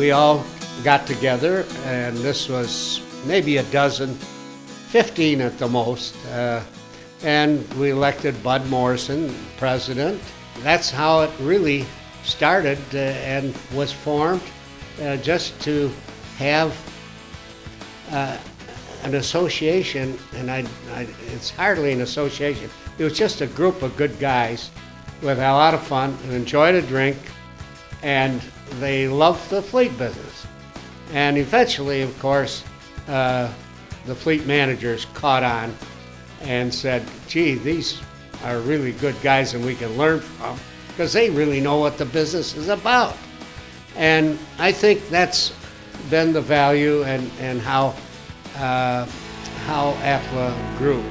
we all got together, and this was maybe a dozen, 15 at the most, and we elected Bud Morrison president. That's how it really started and was formed, just to have an association, and it's hardly an association. It was just a group of good guys with a lot of fun and enjoyed a drink, and they loved the fleet business. And eventually, of course, the fleet managers caught on and said, gee, these are really good guys and we can learn from, because they really know what the business is about. And I think that's been the value and how AFLA grew.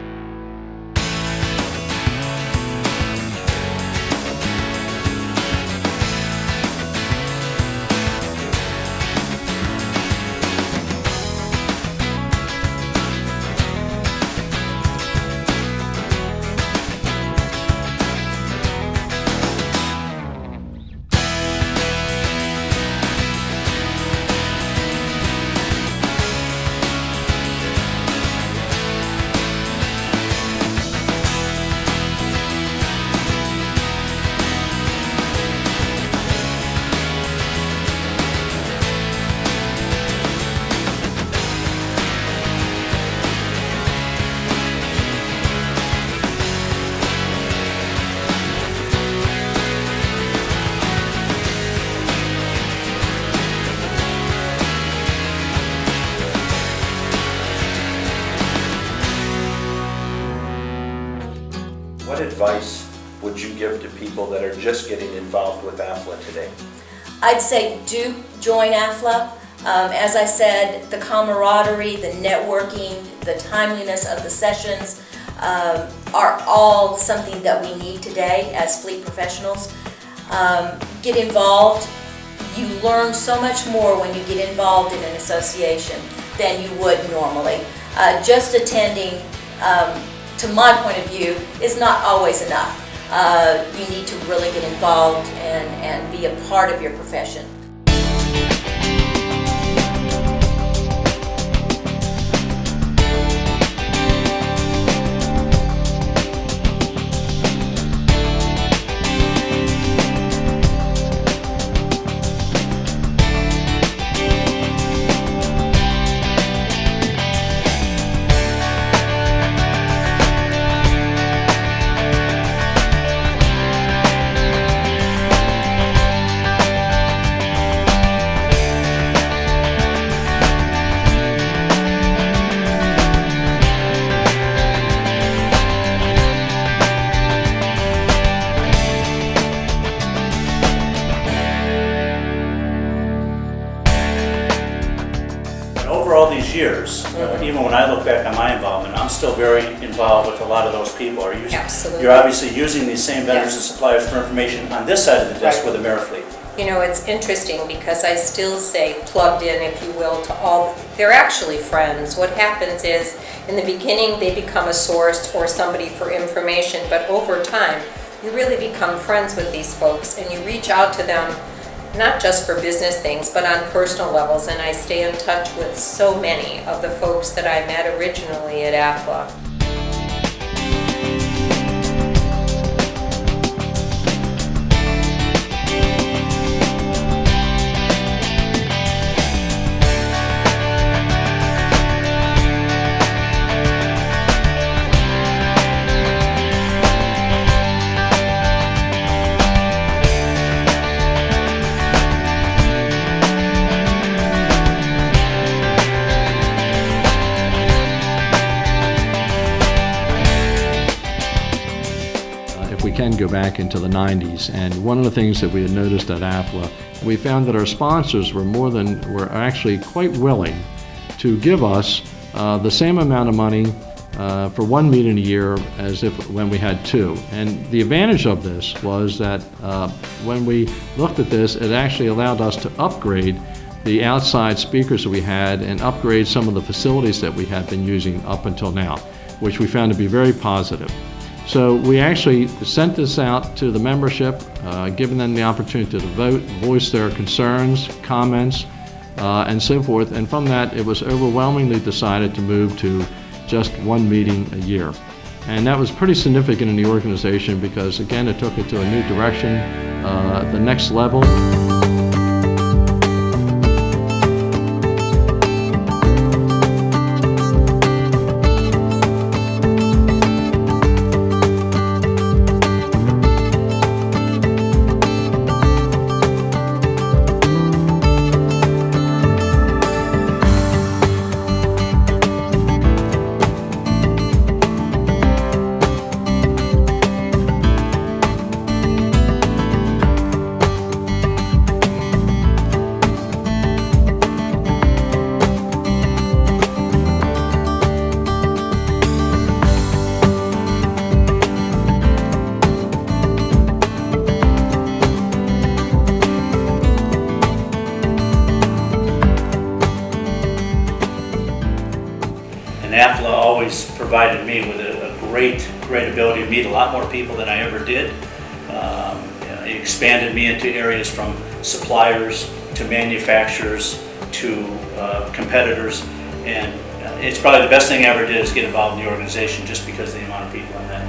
What advice would you give to people that are just getting involved with AFLA today? I'd say do join AFLA. As I said, the camaraderie, the networking, the timeliness of the sessions are all something that we need today as fleet professionals. Get involved. You learn so much more when you get involved in an association than you would normally. Just attending, to my point of view, is not always enough. You need to really get involved and be a part of your profession. Over all these years, even when I look back on my involvement, I'm still very involved with a lot of those people. Absolutely. You're obviously using these same vendors and suppliers for information on this side of the desk with AmeriFleet. You know, it's interesting because I still say plugged in, if you will, to all. They're actually friends. What happens is, in the beginning, they become a source or somebody for information, but over time, you really become friends with these folks and you reach out to them not just for business things, but on personal levels, and I stay in touch with so many of the folks that I met originally at AFLA. We can go back into the 90s, and one of the things that we had noticed at AFLA, we found that our sponsors were actually quite willing to give us the same amount of money for one meeting a year as if when we had two. And the advantage of this was that when we looked at this, it actually allowed us to upgrade the outside speakers that we had and upgrade some of the facilities that we had been using up until now, which we found to be very positive. So we actually sent this out to the membership, giving them the opportunity to vote, voice their concerns, comments, and so forth. And from that, it was overwhelmingly decided to move to just one meeting a year. And that was pretty significant in the organization because, again, it took it to a new direction, the next level. And AFLA always provided me with a great ability to meet a lot more people than I ever did. It expanded me into areas from suppliers to manufacturers to competitors, and it's probably the best thing I ever did is get involved in the organization just because of the amount of people I met.